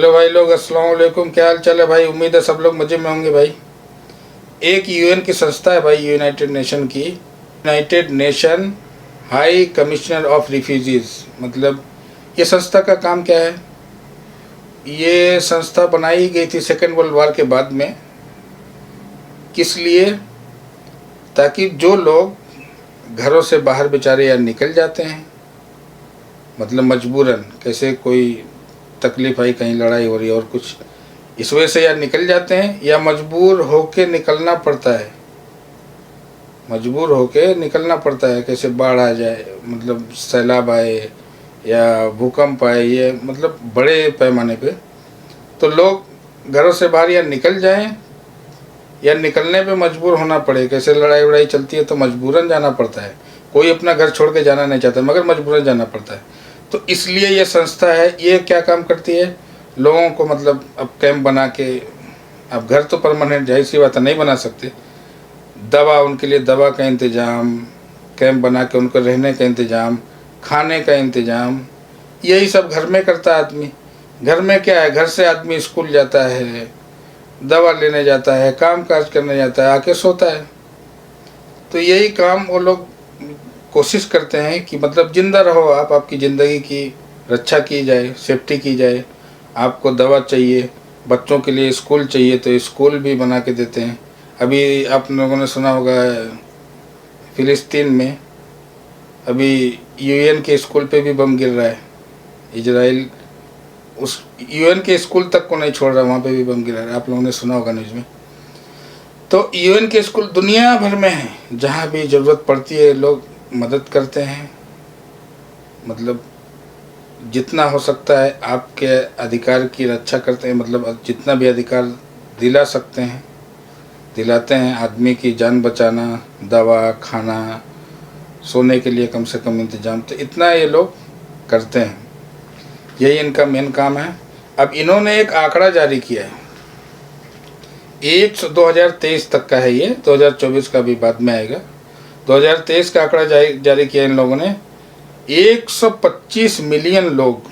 Hello भाई लोग, अस्सलाम वालेकुम। क्या हाल चाल है भाई? उम्मीद है सब लोग मज़े में होंगे भाई। एक यूएन की संस्था है भाई, यूनाइटेड नेशन की, United nation high commissioner of refugees. मतलब ये संस्था का काम क्या है? ये संस्था बनाई गई थी सेकेंड वर्ल्ड वार के बाद में। किस लिए? ताकि जो लोग घरों से बाहर बेचारे या निकल जाते हैं, मतलब मजबूरन, कैसे कोई तकलीफ़ आई, कहीं लड़ाई हो रही है और कुछ, इस वजह से या निकल जाते हैं या मजबूर होके निकलना पड़ता है। मजबूर होके निकलना पड़ता है, कैसे बाढ़ आ जाए, मतलब सैलाब आए या भूकंप आए, ये मतलब बड़े पैमाने पे, तो लोग घरों से बाहर या निकल जाएं या निकलने पे मजबूर होना पड़े। कैसे लड़ाई वड़ाई चलती है तो मजबूरन जाना पड़ता है। कोई अपना घर छोड़ के जाना नहीं चाहता, मगर मजबूरन जाना पड़ता है। तो इसलिए ये संस्था है। ये क्या काम करती है? लोगों को, मतलब अब कैंप बना के, अब घर तो परमानेंट जाहिर सी बात है नहीं बना सकते, दवा, उनके लिए दवा का इंतज़ाम, कैंप बना के उनको रहने का इंतज़ाम, खाने का इंतज़ाम, यही सब घर में करता है आदमी। घर में क्या है, घर से आदमी स्कूल जाता है, दवा लेने जाता है, काम काज करने जाता है, आके सोता है। तो यही काम वो लोग कोशिश करते हैं कि मतलब ज़िंदा रहो आप, आपकी ज़िंदगी की रक्षा की जाए, सेफ्टी की जाए। आपको दवा चाहिए, बच्चों के लिए स्कूल चाहिए तो स्कूल भी बना के देते हैं। अभी आप लोगों ने सुना होगा, फ़िलिस्तीन में अभी यूएन के स्कूल पे भी बम गिर रहा है। इजराइल उस यूएन के स्कूल तक को नहीं छोड़ रहा, वहाँ पे भी बम गिरा रहा है। आप लोगों ने सुना होगा न्यूज़ में। तो यूएन के स्कूल दुनिया भर में हैं, जहाँ भी ज़रूरत पड़ती है लोग मदद करते हैं। मतलब जितना हो सकता है आपके अधिकार की रक्षा करते हैं, मतलब जितना भी अधिकार दिला सकते हैं दिलाते हैं। आदमी की जान बचाना, दवा, खाना, सोने के लिए कम से कम इंतज़ाम, तो इतना ये लोग करते हैं। यही इनका मेन काम है। अब इन्होंने एक आंकड़ा जारी किया है, 2023 तक का है ये, 2024 का भी बाद में आएगा। 2023 का आंकड़ा जारी किया इन लोगों ने। 125 मिलियन लोग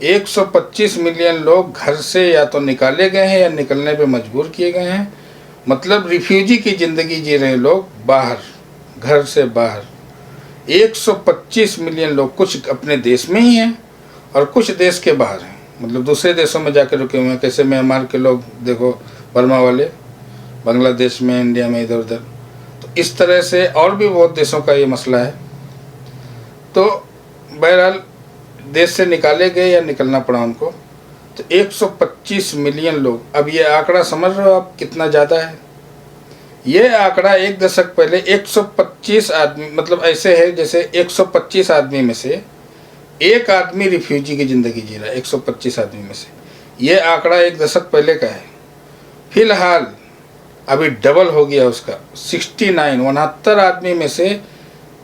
125 मिलियन लोग घर से या तो निकाले गए हैं या निकलने पे मजबूर किए गए हैं। मतलब रिफ्यूजी की ज़िंदगी जी रहे लोग बाहर, घर से बाहर। 125 मिलियन लोग, कुछ अपने देश में ही हैं और कुछ देश के बाहर हैं, मतलब दूसरे देशों में जाकर रुके हुए हैं। कैसे म्यांमार के लोग देखो, बर्मा वाले, बांग्लादेश में, इंडिया में, इधर उधर। तो इस तरह से और भी बहुत देशों का ये मसला है। तो बहरहाल देश से निकाले गए या निकलना पड़ा उनको। तो 125 मिलियन लोग। अब ये आंकड़ा समझ रहे हो आप कितना ज़्यादा है? ये आंकड़ा एक दशक पहले 125 आदमी, मतलब ऐसे है जैसे 125 आदमी में से एक आदमी रिफ्यूजी की ज़िंदगी जी रहा है। 125 आदमी में से ये आंकड़ा एक दशक पहले का है। फिलहाल अभी डबल हो गया उसका, 69 आदमी में से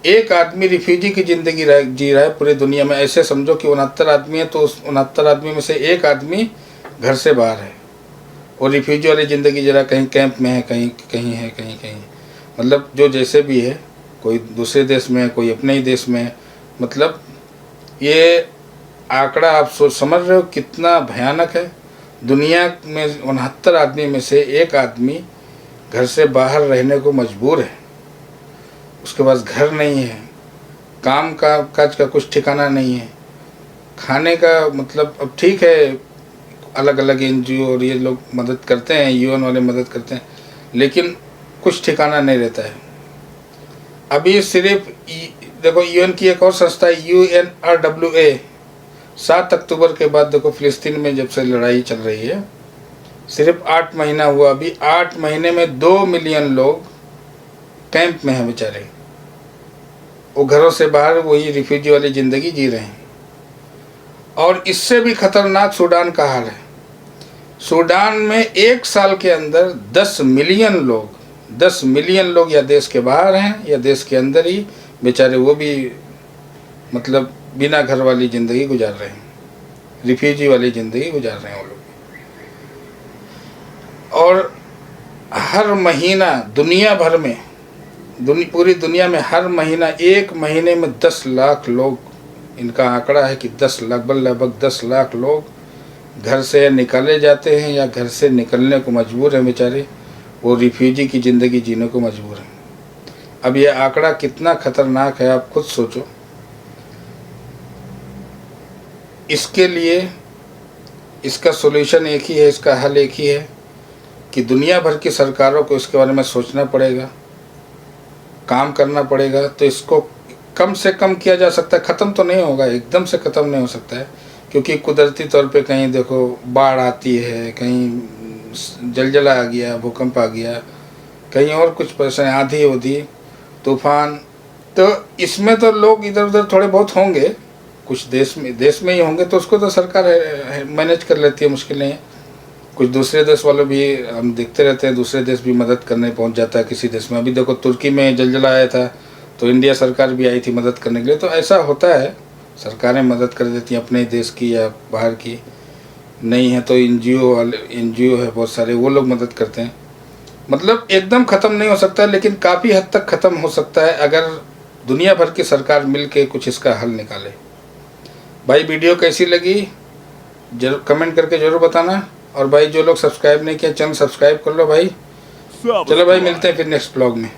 एक आदमी रिफ्यूजी की ज़िंदगी जी रहा है पूरी दुनिया में। ऐसे समझो कि 69 आदमी है तो उस 69 आदमी में से एक आदमी घर से बाहर है और रिफ्यूजी वाली ज़िंदगी जी रहा है। कहीं कैंप में है, कहीं कहीं है, कहीं कहीं, मतलब जो जैसे भी है, कोई दूसरे देश में है, कोई अपने ही देश में है। मतलब ये आंकड़ा आप समझ रहे हो कितना भयानक है। दुनिया में 69 आदमी में से एक आदमी घर से बाहर रहने को मजबूर है। उसके पास घर नहीं है, काम का काज का कुछ ठिकाना नहीं है, खाने का, मतलब अब ठीक है अलग अलग एनजीओ और ये लोग मदद करते हैं, यूएन वाले मदद करते हैं, लेकिन कुछ ठिकाना नहीं रहता है। अभी सिर्फ देखो, यूएन की एक और संस्था है UNRWA, 7 अक्टूबर के बाद देखो फ़िलिस्तीन में जब से लड़ाई चल रही है, सिर्फ 8 महीना हुआ, अभी 8 महीने में 2 मिलियन लोग कैंप में हैं बेचारे। वो घरों से बाहर वही रिफ्यूजी वाली ज़िंदगी जी रहे हैं। और इससे भी ख़तरनाक सूडान का हाल है। सूडान में एक साल के अंदर 10 मिलियन लोग या देश के बाहर हैं या देश के अंदर ही बेचारे, वो भी मतलब बिना घर वाली ज़िंदगी गुजार रहे हैं, रिफ्यूजी वाली ज़िंदगी गुजार रहे हैं वो लोग। और हर महीना दुनिया भर में, पूरी दुनिया में हर महीना, एक महीने में 10 लाख लोग, इनका आंकड़ा है कि 10 लाख, लगभग 10 लाख लोग घर से निकाले जाते हैं या घर से निकलने को मजबूर हैं बेचारे, वो रिफ्यूजी की ज़िंदगी जीने को मजबूर हैं। अब ये आंकड़ा कितना खतरनाक है आप खुद सोचो। इसके लिए इसका सॉल्यूशन एक ही है, इसका हल एक ही है कि दुनिया भर की सरकारों को इसके बारे में सोचना पड़ेगा, काम करना पड़ेगा। तो इसको कम से कम किया जा सकता है, ख़त्म तो नहीं होगा, एकदम से ख़त्म नहीं हो सकता है, क्योंकि कुदरती तौर पे कहीं देखो बाढ़ आती है, कहीं जलजला आ गया, भूकंप आ गया, कहीं और कुछ परेशानी, आंधी होती, तूफान। तो इसमें तो लोग इधर उधर थोड़े बहुत होंगे, कुछ देश में ही होंगे, तो उसको तो सरकार मैनेज कर लेती है, मुश्किल नहीं है। कुछ दूसरे देश वालों भी हम देखते रहते हैं, दूसरे देश भी मदद करने पहुंच जाता है किसी देश में। अभी देखो तुर्की में जलजला आया था तो इंडिया सरकार भी आई थी मदद करने के लिए। तो ऐसा होता है, सरकारें मदद कर देती हैं अपने देश की या बाहर की, नहीं है तो एनजीओ है बहुत सारे, वो लोग मदद करते हैं। मतलब एकदम ख़त्म नहीं हो सकता, लेकिन काफ़ी हद तक ख़त्म हो सकता है अगर दुनिया भर की सरकार मिल के कुछ इसका हल निकाले। भाई वीडियो कैसी लगी जरूर कमेंट करके ज़रूर बताना, और भाई जो लोग सब्सक्राइब नहीं किया चैनल सब्सक्राइब कर लो भाई। चलो भाई मिलते हैं फिर नेक्स्ट ब्लॉग में।